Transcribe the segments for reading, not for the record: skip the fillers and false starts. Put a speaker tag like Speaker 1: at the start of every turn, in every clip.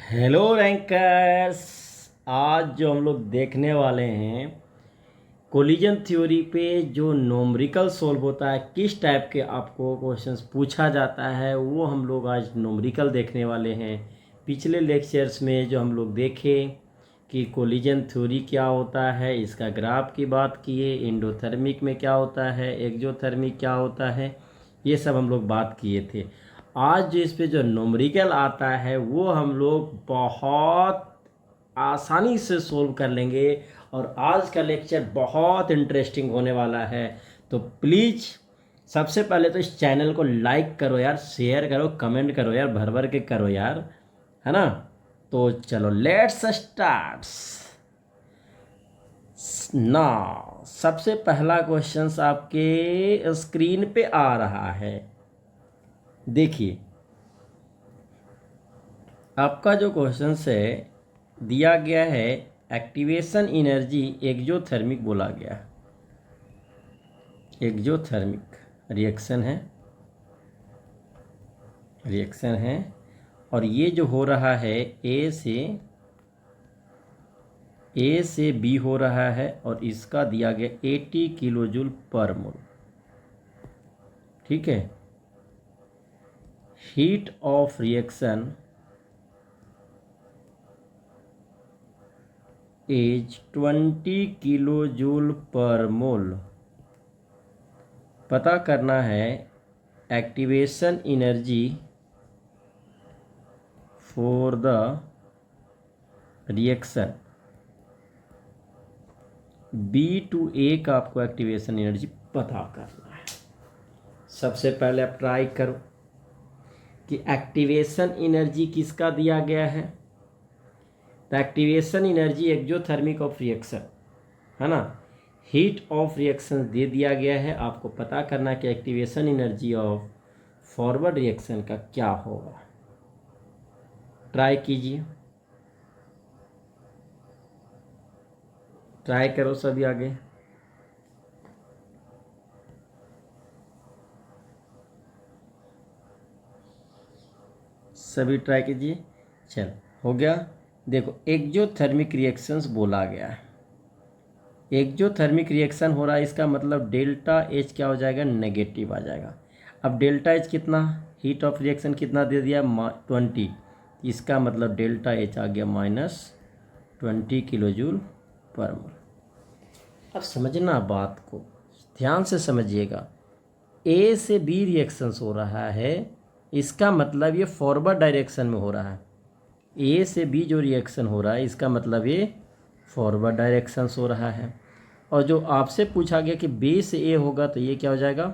Speaker 1: Hello rankers. आज जो हम लोग देखने वाले हैं कोलिजन थ्योरी पे जो नोमरिकल सोल्व होता है, किस टाइप के आपको क्वेश्चंस पूछा जाता है, वो हम लोग आज नोमरिकल देखने वाले हैं। पिछले लेक्चर्स में जो हम लोग देखे कि कोलिजन थ्योरी क्या होता है, इसका ग्राफ की बात किए, एंडोथर्मिक में क्या होता है, एक्जोथर्मिक क्या होता है, ये सब हम लोग बात किए थे। आज जो इस पे जो नोमरिकल आता है वो हम लोग बहुत आसानी से सोल्व कर लेंगे और आज का लेक्चर बहुत इंटरेस्टिंग होने वाला है। तो प्लीज़ सबसे पहले तो इस चैनल को लाइक करो यार, शेयर करो, कमेंट करो यार, भर भर के करो यार, है ना। तो चलो लेट्स स्टार्ट ना। सबसे पहला क्वेश्चन आपके स्क्रीन पे आ रहा है, देखिए। आपका जो क्वेश्चन है दिया गया है, एक्टिवेशन एनर्जी एक्जोथर्मिक बोला गया। एक्जोथर्मिक रिएक्शन है और ये जो हो रहा है ए से बी हो रहा है और इसका दिया गया 80 किलो जूल पर मोल। ठीक है। Heat of reaction is 20 kilo joule per mole. पता करना है activation energy for the reaction B to A का आपको एक्टिवेशन एनर्जी पता करना है। सबसे पहले आप ट्राई करो कि एक्टिवेशन एनर्जी किसका दिया गया है। तो activation energy exothermic of reaction है ना, हीट ऑफ रिएक्शन दे दिया गया है। आपको पता करना कि activation energy of forward reaction का क्या होगा। ट्राई कीजिए, ट्राई करो सभी आगे। सभी ट्राई कीजिए। चल हो गया। देखो एक्जोथर्मिक रिएक्शंस बोला गया है। एक्जोथर्मिक रिएक्शन हो रहा है, इसका मतलब डेल्टा एच क्या हो जाएगा, नेगेटिव आ जाएगा। अब डेल्टा एच कितना, हीट ऑफ रिएक्शन कितना दे दिया 20, इसका मतलब डेल्टा एच आ गया -20 किलो जूल पर मोल। अब समझना बात को, ध्यान से समझिएगा। ए से बी रिएक्शंस हो रहा है, इसका मतलब ये फॉरवर्ड डायरेक्शन में हो रहा है। ए से बी जो रिएक्शन हो रहा है इसका मतलब ये फॉरवर्ड डायरेक्शंस हो रहा है। और जो आपसे पूछा गया कि बी से ए होगा तो ये क्या हो जाएगा,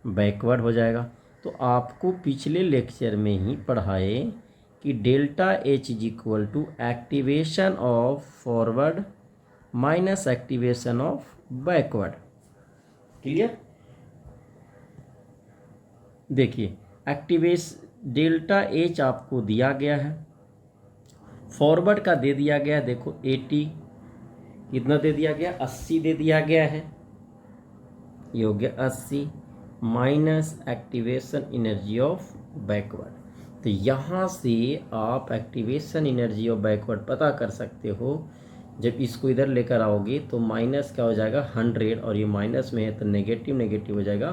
Speaker 1: बैकवर्ड हो जाएगा। तो आपको पिछले लेक्चर में ही पढ़ाए कि delta H is equal to activation of forward minus activation of backward. Clear. देखिए एक्टिवेश डेल्टा एच आपको दिया गया है, फॉरवर्ड का दे दिया गया है। देखो 80 कितना दे दिया गया, 80 दे दिया गया है। ये हो गया 80 minus activation energy of backward. तो यहाँ से आप एक्टिवेशन एनर्जी ऑफ बैकवर्ड पता कर सकते हो। जब इसको इधर लेकर आओगे तो माइनस क्या हो जाएगा 100, और ये माइनस में है तो नेगेटिव नेगेटिव हो जाएगा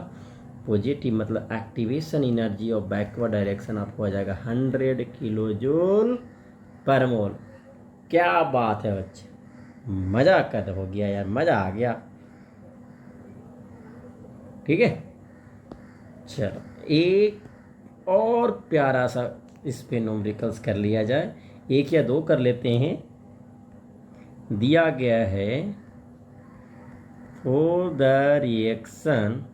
Speaker 1: पॉजिटिव। मतलब activation energy of backward direction आपको आ जाएगा 100 किलो जूल पर मोल। क्या बात है बच्चे, मज़ा कर हो गया यार, मज़ा आ गया। ठीक है। चलो एक और प्यारा सा इस पे न्यूमेरिकल्स कर लिया जाए, एक या दो कर लेते हैं। दिया गया है for the reaction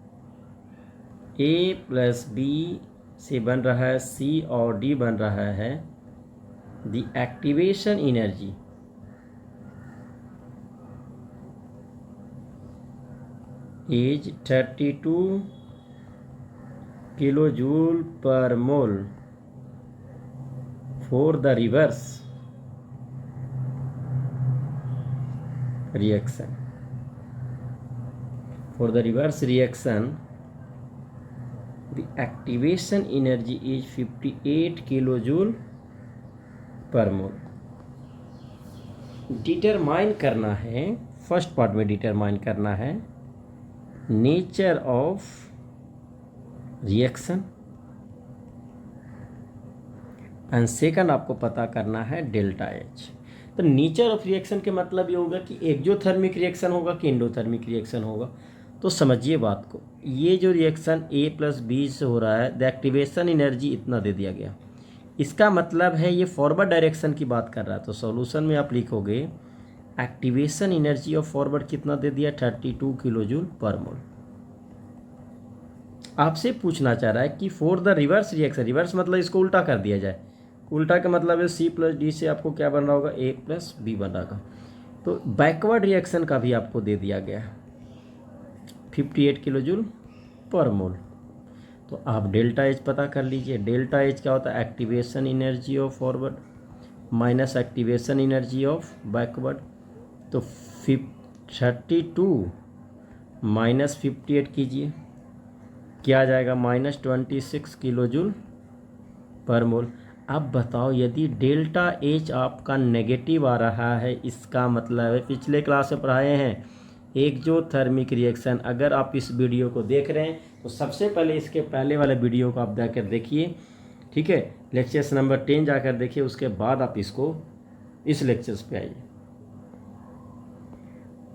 Speaker 1: A plus B से बन रहा है सी और डी बन रहा है, the activation energy is 32 kilo joule per mole for the reverse reaction. For the reverse reaction, the activation energy is 58 kilojoule पर मोल। डिटरमाइन करना है, फर्स्ट पार्ट में डिटरमाइन करना है nature of reaction, and second आपको पता करना है डेल्टा एच। तो नेचर ऑफ रिएक्शन के मतलब ये होगा कि एक्जोथर्मिक रिएक्शन होगा कि एंडोथर्मिक रिएक्शन होगा। तो समझिए बात को, ये जो रिएक्शन A + B से हो रहा है, द एक्टिवेशन एनर्जी इतना दे दिया गया, इसका मतलब है ये फॉरवर्ड डायरेक्शन की बात कर रहा है। तो सॉल्यूशन में आप लिखोगे एक्टिवेशन एनर्जी ऑफ फॉरवर्ड कितना दे दिया, 32 किलो जूल पर मोल। आपसे पूछना चाह रहा है कि for the reverse reaction, reverse मतलब इसको उल्टा कर दिया जाए, उल्टा का मतलब है C + D से आपको क्या बन रहा होगा, A + B बन रहा होगा। तो बैकवर्ड रिएक्शन का भी आपको दे दिया गया 58 किलो जूल पर मोल। तो आप डेल्टा एच पता कर लीजिए। डेल्टा एच क्या होता है, activation energy of forward minus activation energy of backward. तो 32 माइनस 58 कीजिए, क्या आ जाएगा, -26 किलो जूल पर मोल। अब बताओ यदि डेल्टा एच आपका नेगेटिव आ रहा है, इसका मतलब है, पिछले क्लास में पढ़ाए हैं एक्जोथर्मिक रिएक्शन। अगर आप इस वीडियो को देख रहे हैं तो सबसे पहले इसके पहले वाले वीडियो को आप जाकर देखिए, ठीक है, लेक्चर्स नंबर 10 जाकर देखिए, उसके बाद आप इसको इस लेक्चर्स पे आइए,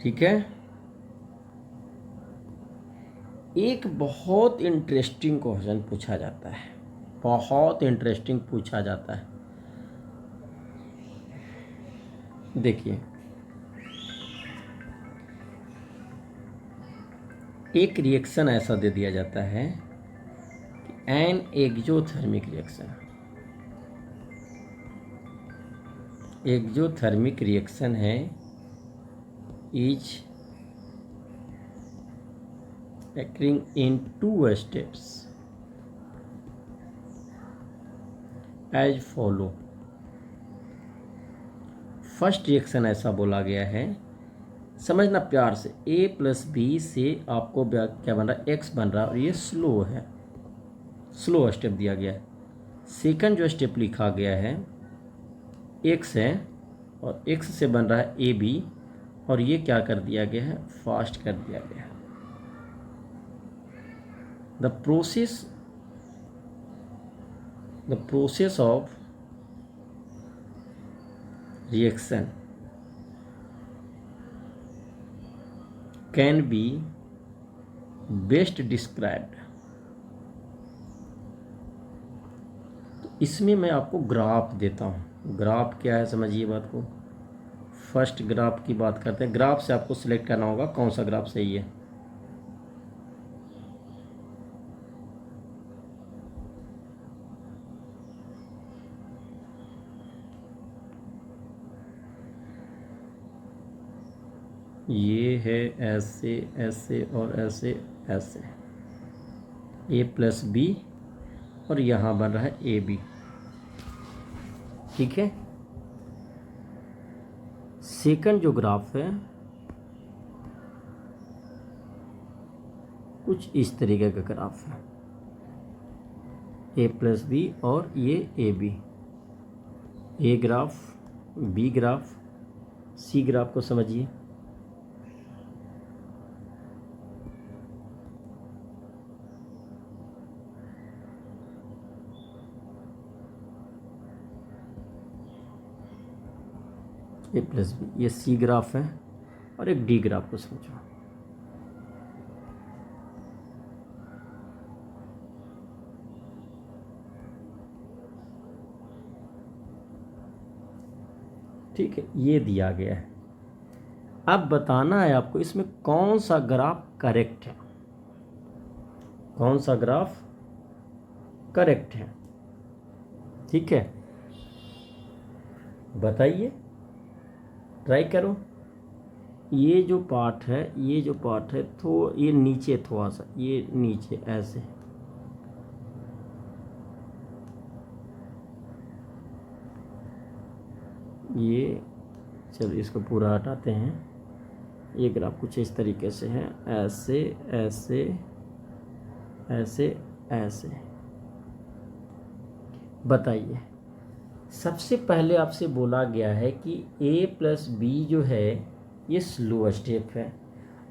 Speaker 1: ठीक है। एक बहुत इंटरेस्टिंग क्वेश्चन पूछा जाता है, बहुत इंटरेस्टिंग पूछा जाता है। देखिए, एक रिएक्शन ऐसा दे दिया जाता है कि an exothermic reaction, exothermic reaction है is occurring in 2 steps as follow। First reaction ऐसा बोला गया है, समझना प्यार से, A + B से आपको क्या बन रहा है, X बन रहा है, और ये स्लो है, स्लो स्टेप दिया गया है। सेकंड जो स्टेप लिखा गया है X है, और X से बन रहा है AB, और ये क्या कर दिया गया है, फास्ट कर दिया गया है। The process of reaction can be best described। तो इसमें मैं आपको ग्राफ देता हूँ। ग्राफ क्या है, समझिए बात को। फर्स्ट ग्राफ की बात करते हैं। ग्राफ से आपको सिलेक्ट करना होगा कौन सा ग्राफ सही है। ये है ऐसे ऐसे और ऐसे ऐसे, A + B, और यहाँ बन रहा है AB, ठीक है। सेकंड जो ग्राफ है कुछ इस तरीके का ग्राफ है, A + B और ये AB, A graph, B graph, C graph को समझिए। A + B, ये C ग्राफ है, और एक D ग्राफ को समझो। ठीक है, ये दिया गया है। अब बताना है आपको इसमें कौन सा ग्राफ करेक्ट है, कौन सा ग्राफ करेक्ट है, ठीक है, बताइए, ट्राई करो। ये जो पार्ट है, ये जो पार्ट है, तो ये नीचे थोड़ा सा, ये नीचे ऐसे, ये, चलो इसको पूरा हटाते हैं। ये ग्राफ कुछ इस तरीके से है, ऐसे ऐसे ऐसे ऐसे। बताइए सबसे पहले आपसे बोला गया है कि A+B जो है ये स्लो स्टेप है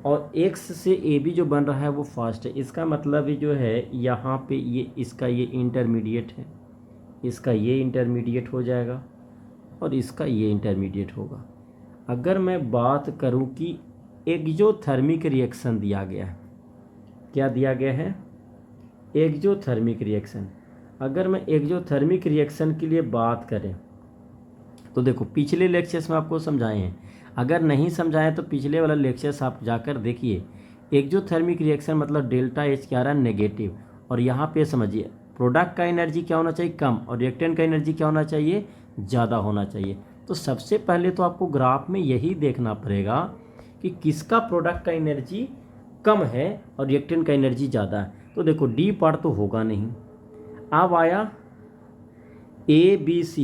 Speaker 1: और X से AB जो बन रहा है वो फास्ट है। इसका मतलब ये जो है यहाँ पे ये इसका ये इंटरमीडिएट है, इसका ये इंटरमीडिएट हो जाएगा और इसका ये इंटरमीडिएट होगा। अगर मैं बात करूँ कि एक्जोथर्मिक रिएक्शन दिया गया है, क्या दिया गया है? Exothermic reaction. अगर मैं एक्जोथर्मिक रिएक्शन के लिए बात करें तो देखो पिछले लेक्चर्स में आपको समझाए हैं, अगर नहीं समझाएं तो पिछले वाला लेक्चर्स आप जाकर देखिए। एक्जोथर्मिक रिएक्शन मतलब डेल्टा एच क्या रहा है? नेगेटिव। और यहाँ पे समझिए प्रोडक्ट का एनर्जी क्या होना चाहिए? कम, और रिएक्टेंट का एनर्जी क्या होना चाहिए? ज़्यादा होना चाहिए। तो सबसे पहले तो आपको ग्राफ में यही देखना पड़ेगा कि किसका प्रोडक्ट का एनर्जी कम है और रिएक्टेंट का एनर्जी ज़्यादा है। तो देखो डी पार्ट तो होगा नहीं। अब आया ABC,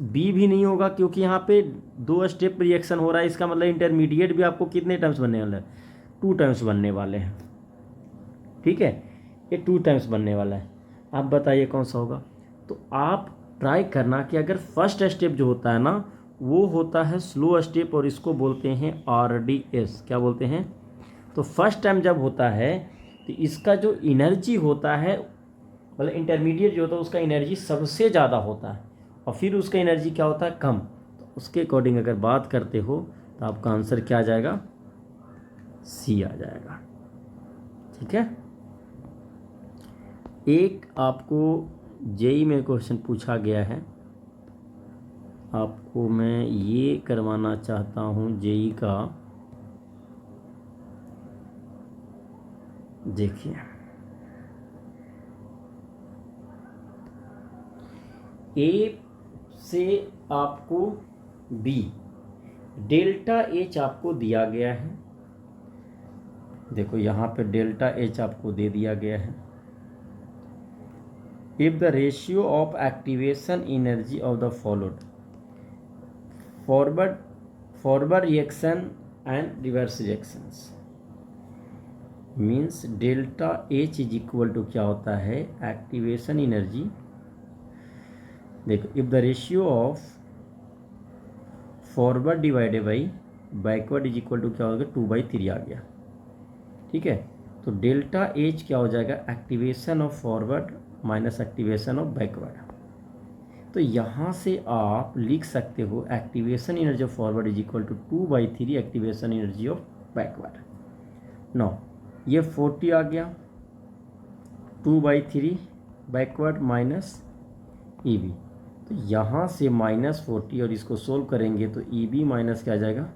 Speaker 1: बी भी नहीं होगा क्योंकि यहाँ पे 2 स्टेप रिएक्शन हो रहा है। इसका मतलब इंटरमीडिएट भी आपको कितने टर्म्स बनने वाले हैं? 2 टर्म्स बनने वाले हैं। ठीक है, ये 2 टाइम्स बनने वाला है। आप बताइए कौन सा होगा? तो आप ट्राई करना कि अगर फर्स्ट स्टेप जो होता है ना वो होता है स्लो स्टेप और इसको बोलते हैं RDS। क्या बोलते हैं? तो फर्स्ट टाइम जब होता है तो इसका जो एनर्जी होता है मतलब इंटरमीडिएट जो होता है उसका एनर्जी सबसे ज़्यादा होता है और फिर उसका एनर्जी क्या होता है? कम। तो उसके अकॉर्डिंग अगर बात करते हो तो आपका आंसर क्या आ जाएगा? C आ जाएगा। ठीक है। एक आपको जेई में क्वेश्चन पूछा गया है, आपको मैं ये करवाना चाहता हूँ जेई का। देखिए ए से आपको बी डेल्टा एच आपको दिया गया है। देखो यहाँ पे डेल्टा एच आपको दे दिया गया है। If the ratio of activation energy of the followed forward reaction and reverse reactions means delta H is equal to क्या होता है? Activation energy. देखो if the ratio of forward divided by backward is equal to क्या होगा? 2/3 आ गया। ठीक है, तो डेल्टा एच क्या हो जाएगा? Activation of forward minus activation of backward. तो यहाँ से आप लिख सकते हो activation energy of forward is equal to 2/3 activation energy of backward. No ये 40 आ गया, 2/3 बैकवर्ड माइनस EB। तो यहाँ से -40 और इसको सोल्व करेंगे तो EB माइनस क्या आ जाएगा?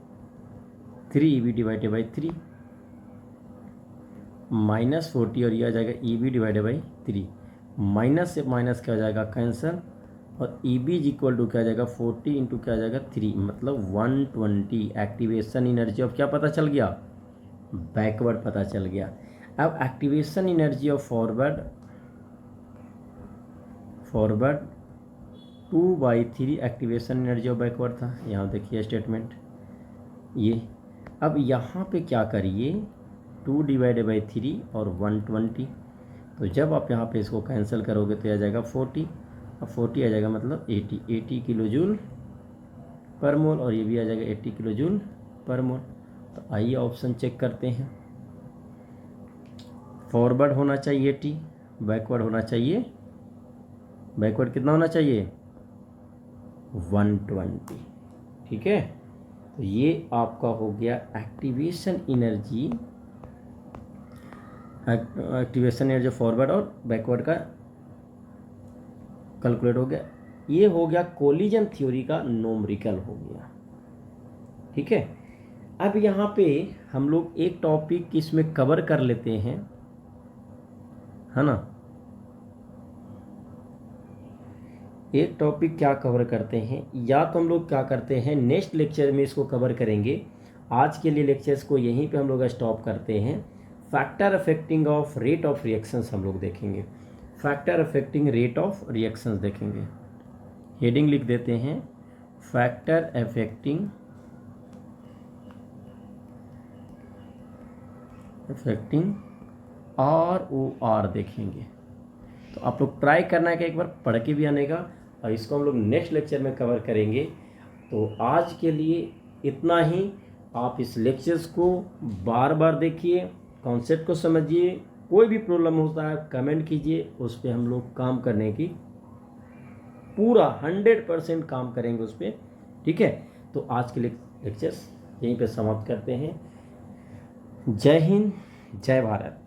Speaker 1: 3EB डिवाइडेड बाई 3 -40 और ये आ जाएगा EB डिवाइडेड बाई 3। माइनस से माइनस क्या आ जाएगा? कैंसल। और EB इज इक्वल टू क्या आ जाएगा? 40 इंटू क्या आ जाएगा? 3 मतलब 120 एक्टिवेशन एनर्जी ऑफ क्या पता चल गया? बैकवर्ड पता चल गया। अब activation energy of forward 2/3 activation energy of backward था। यहाँ देखिए स्टेटमेंट ये। अब यहाँ पे क्या करिए? 2 डिवाइडेड बाई 3 और 120। तो जब आप यहाँ पे इसको कैंसिल करोगे तो आ जाएगा 40। अब 40 आ जाएगा मतलब 80 किलो जूल पर मोल और ये भी आ जाएगा 80 किलो जूल पर मोल। तो आइए ऑप्शन चेक करते हैं। फॉरवर्ड होना चाहिए 80, बैकवर्ड होना चाहिए, बैकवर्ड कितना होना चाहिए? 120। ठीक है, तो ये आपका हो गया एक्टिवेशन एनर्जी फॉरवर्ड और बैकवर्ड का कैलकुलेट हो गया। ये हो गया कोलिजन थ्योरी का नोमरिकल हो गया। ठीक है, अब यहाँ पे हम लोग एक टॉपिक इसमें कवर कर लेते हैं, है ना। एक टॉपिक क्या कवर करते हैं, या तो हम लोग क्या करते हैं नेक्स्ट लेक्चर में इसको कवर करेंगे। आज के लिए लेक्चर्स को यहीं पे हम लोग स्टॉप करते हैं। Factor affecting of rate of reactions हम लोग देखेंगे। Factor affecting rate of reactions देखेंगे। हेडिंग लिख देते हैं फैक्टर अफेक्टिंग ROR देखेंगे। तो आप लोग ट्राई करना है कि एक बार पढ़ के भी आने का और इसको हम लोग नेक्स्ट लेक्चर में कवर करेंगे। तो आज के लिए इतना ही। आप इस लेक्चर्स को बार बार देखिए, कॉन्सेप्ट को समझिए, कोई भी प्रॉब्लम होता है कमेंट कीजिए, उस पर हम लोग काम करने की पूरा 100% काम करेंगे उस पर। ठीक है, तो आज के लेक्चर्स यहीं पे समाप्त करते हैं। जय हिंद, जय भारत।